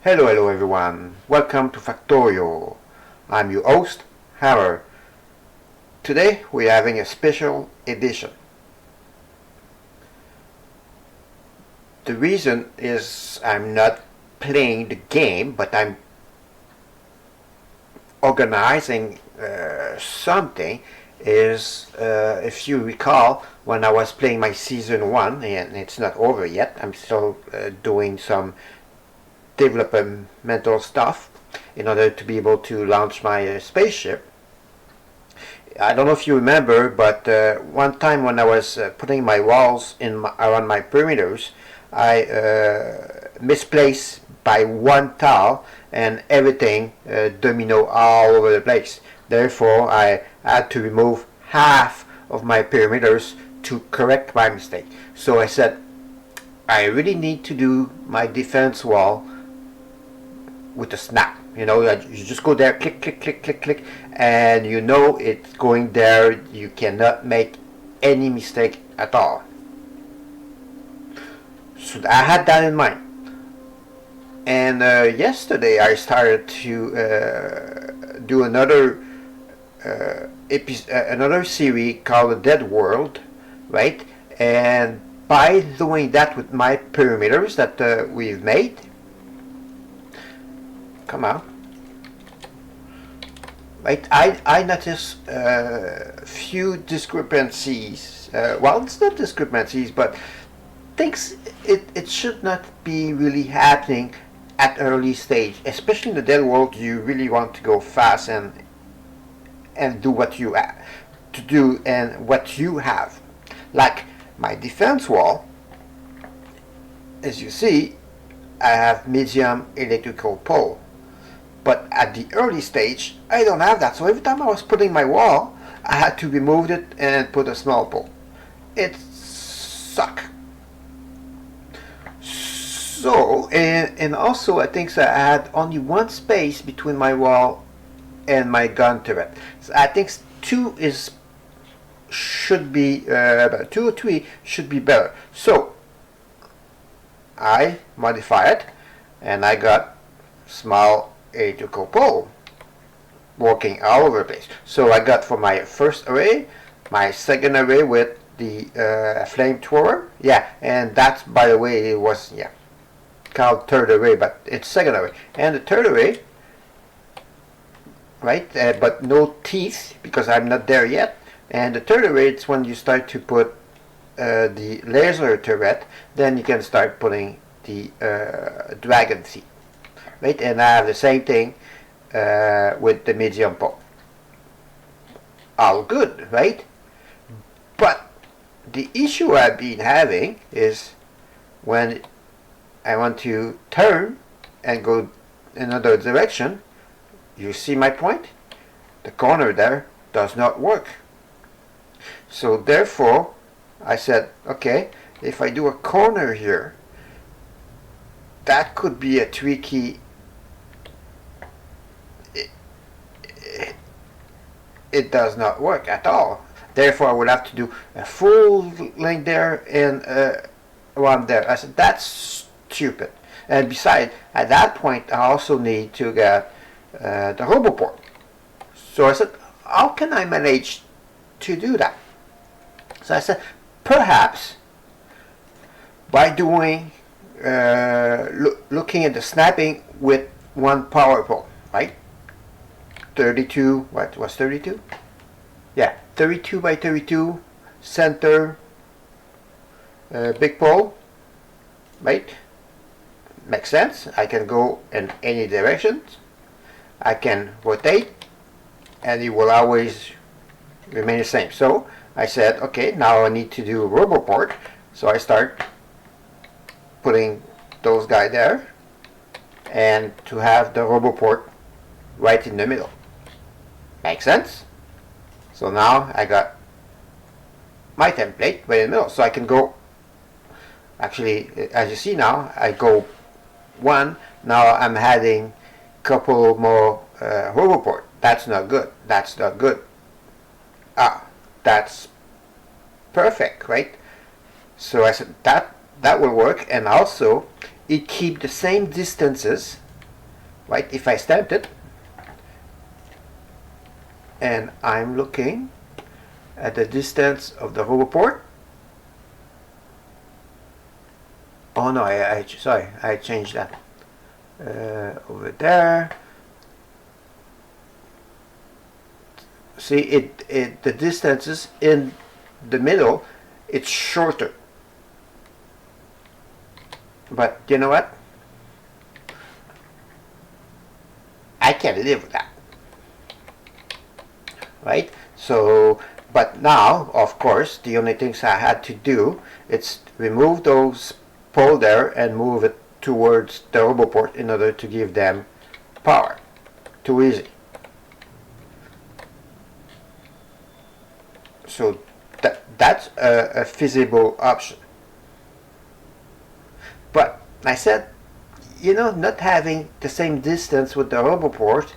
Hello everyone, welcome to Factorio. I'm your host, Hammer. Today we're having a special edition. The reason is I'm not playing the game, but I'm organizing something. If you recall, when I was playing my season 1, and it's not over yet, I'm still doing some developmental stuff in order to be able to launch my spaceship. I don't know if you remember, but one time when I was putting my walls around my perimeters, I misplaced by one tile and everything domino all over the place. Therefore, I had to remove half of my perimeters to correct my mistake. So I said, I really need to do my defense wall with a snap. You just go there, click, click, click, click, click, and you know it's going there. You cannot make any mistake at all. So I had that in mind. And yesterday I started to do another another series called The Dead World, right? And by doing that with my perimeters that we've made, come on. Right, I noticed few discrepancies. Well, it's not discrepancies, but things it should not be really happening at early stage, especially in the dead world. You really want to go fast and do what you have to do and what you have. Like my defense wall, as you see, I have medium electrical pole. But at the early stage, I don't have that. So every time I was putting my wall, I had to remove it and put a small pole. It sucked. So, and also I think that I had only one space between my wall and my gun turret. So I think should be 2 or 3 should be better. So I modify it, and I got small electrical pole working all over the place. So I got for my first array, my second array with the flamethrower. Yeah, and that's, by the way, it was called third array, but it's second array. And the third array, right? But no teeth because I'm not there yet. And the third array, it's when you start to put the laser turret, then you can start putting the dragon seat. Right, and I have the same thing with the medium pole. All good, right? But the issue I've been having is when I want to turn and go another direction. You see my point? The corner there does not work. So therefore, I said, okay, if I do a corner here, that could be a tricky. It does not work at all. Therefore, I would have to do a full length there and around there. I said, that's stupid. And besides, at that point, I also need to get the RoboPort. So I said, how can I manage to do that? So I said, perhaps by doing looking at the snapping with one power pole, right? 32, what was 32? Yeah, 32 by 32 center big pole, right? Makes sense. I can go in any direction. I can rotate and it will always remain the same. So I said, okay, now I need to do a RoboPort. So I start putting those guys there and to have the RoboPort right in the middle. Makes sense? So now I got my template right in the middle. So I can go, actually, as you see now, I go one. Now I'm adding a couple more RoboPort. That's not good. That's not good. That's perfect, right? So I said that will work, and also it keep the same distances right? If I stamped it, and I'm looking at the distance of the roboport. Oh no, sorry, I changed that. Over there. See, the distances in the middle, it's shorter. But you know what? I can live with that. Right? So, but now, of course, the only things I had to do is remove those pole there and move it towards the roboport in order to give them power. Too easy. So that's a feasible option. But I said, you know, not having the same distance with the roboport,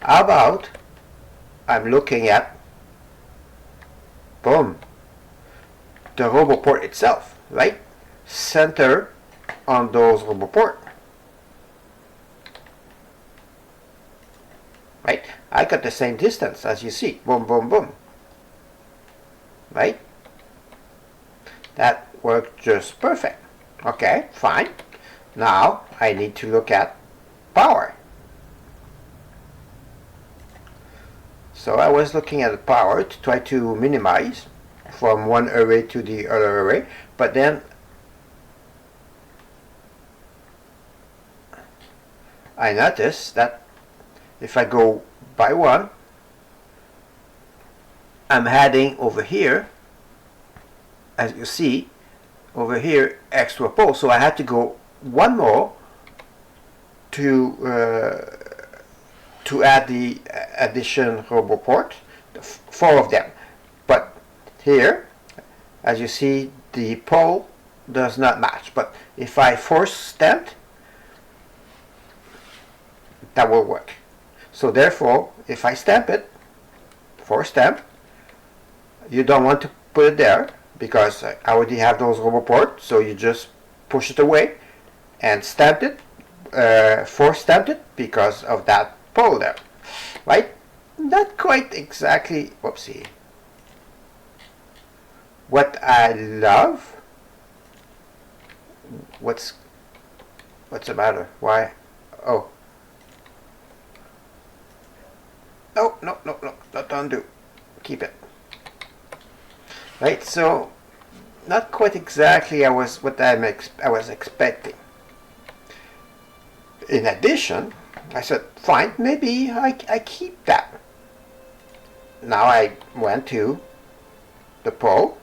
how about I'm looking at, boom, the roboport itself, right? Center on those roboport. Right? I got the same distance as you see. Boom, boom, boom. Right? That worked just perfect. Okay, fine. Now I need to look at power. So I was looking at the power to try to minimize from one array to the other array, but then I noticed that if I go by one, I'm adding over here, as you see, over here extra pole. So I had to go one more to add the addition roboport, 4 of them. But here, as you see, the pole does not match. But if I force stamped, that will work. So therefore, if I stamp it, force stamp, you don't want to put it there because I already have those roboports, so you just push it away and stamped it, force stamped it because of that pole there, right? Not quite exactly, whoopsie, what I love. What's the matter? Why? Oh. No, not undo. Keep it. Right, so not quite exactly I was expecting. In addition, I said, fine, maybe I keep that. Now I went to the pole.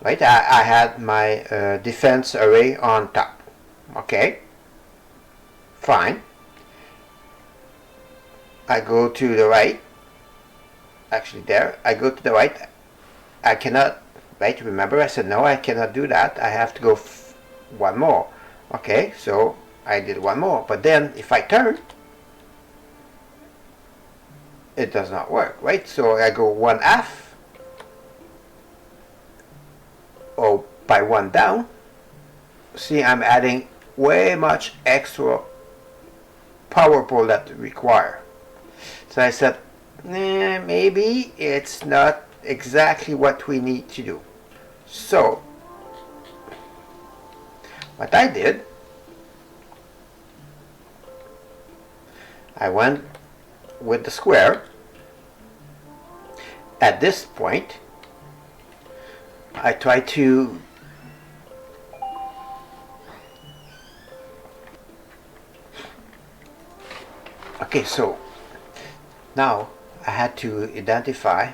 Right, I had my defense array on top. Okay, fine. I go to the right. Actually, there I go to the right. I cannot, right? Remember, I said no, I cannot do that. I have to go one more. Okay, so I did one more. But then, if I turn, it does not work, right? So I go 1/2, or by 1 down. See, I'm adding way much extra power pole that require. So I said, maybe it's not exactly what we need to do. So what I did, I went with the square. At this point, I try to okay, so now I had to identify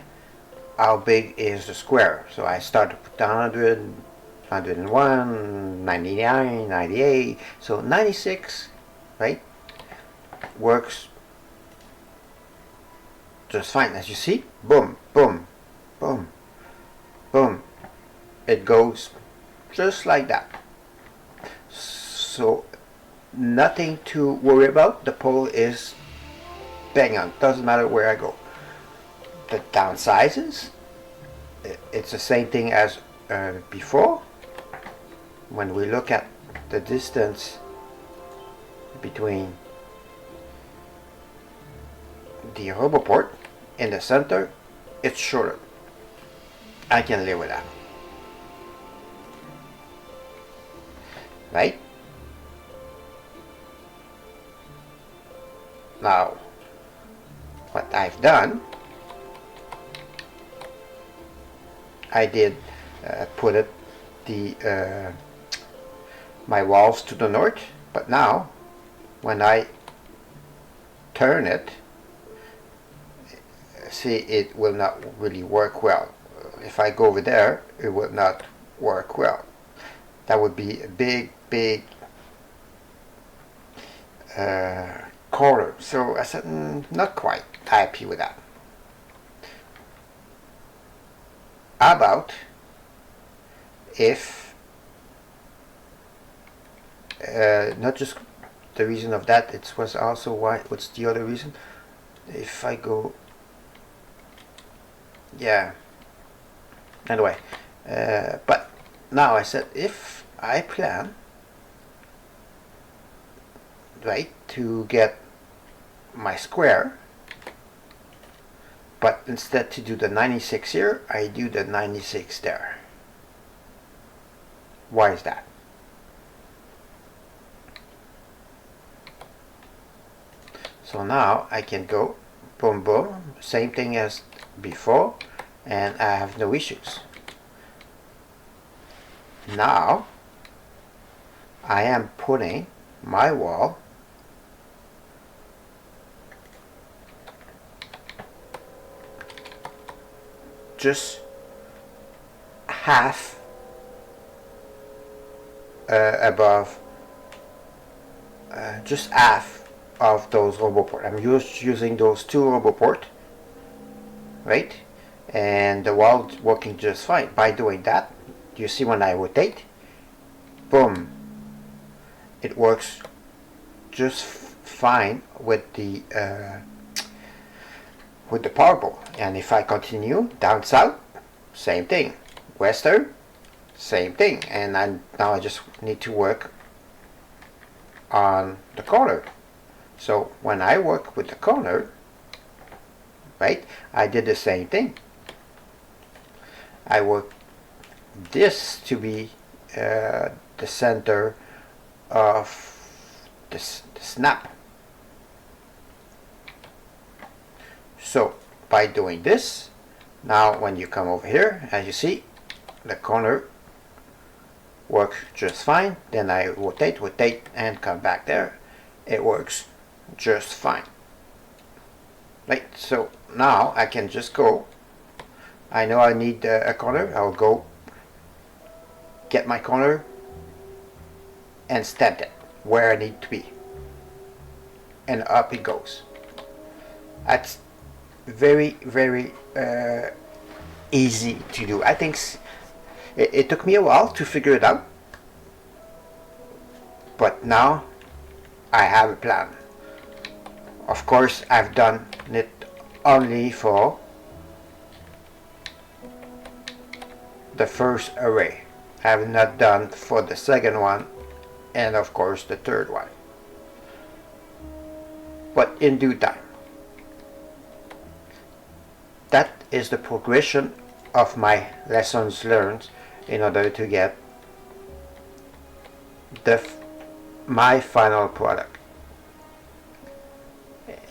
how big is the square. So I started with 100, 101, 99, 98. So 96, right, works just fine. As you see, boom, boom, boom, boom. It goes just like that. So nothing to worry about. The pole is bang on. Doesn't matter where I go. The downsizes, it's the same thing as before. When we look at the distance between the robot port in the center, it's shorter. I can live with that. Right? Now, what I've done, I did put it my walls to the north, but now when I turn it, see, it will not really work well. If I go over there, it will not work well. That would be a big corner. So I said, not quite happy with that. How about if not just the reason of that, it was also why, what's the other reason? If I go, yeah, anyway, but now I said, if I plan, right, to get my square, but instead to do the 96 here, I do the 96 there. Why is that? So now I can go boom boom, same thing as before, and I have no issues. Now I am putting my wall just half above, just half of those RoboPort. I'm using those two RoboPort, right? And the wall is working just fine. By doing that, you see when I rotate, boom, it works just fine with the power pole. And if I continue down south, same thing. Western, same thing. And now I just need to work on the corner. So when I work with the corner, right, I did the same thing. I work this to be the center of the snap. So by doing this, now when you come over here, as you see, the corner works just fine. Then I rotate, and come back there. It works just fine. Right, so now I can just go. I know I need a corner. I'll go get my corner and stamp it where I need to be. And up it goes. That's very easy to do. I think it took me a while to figure it out, but now I have a plan. Of course, I've done it only for the first array. I have not done for the second one, and of course the third one, but in due time. That is the progression of my lessons learned in order to get my final product.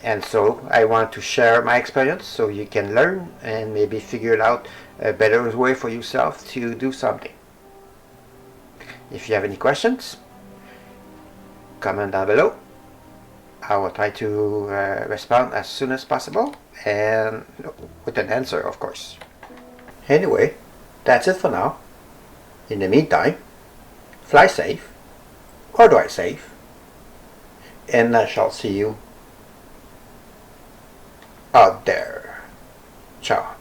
And so I want to share my experience so you can learn and maybe figure out a better way for yourself to do something. If you have any questions, comment down below. I will try to respond as soon as possible, and with an answer, of course. Anyway, that's it for now. In the meantime, fly safe, or drive safe, and I shall see you out there. Ciao.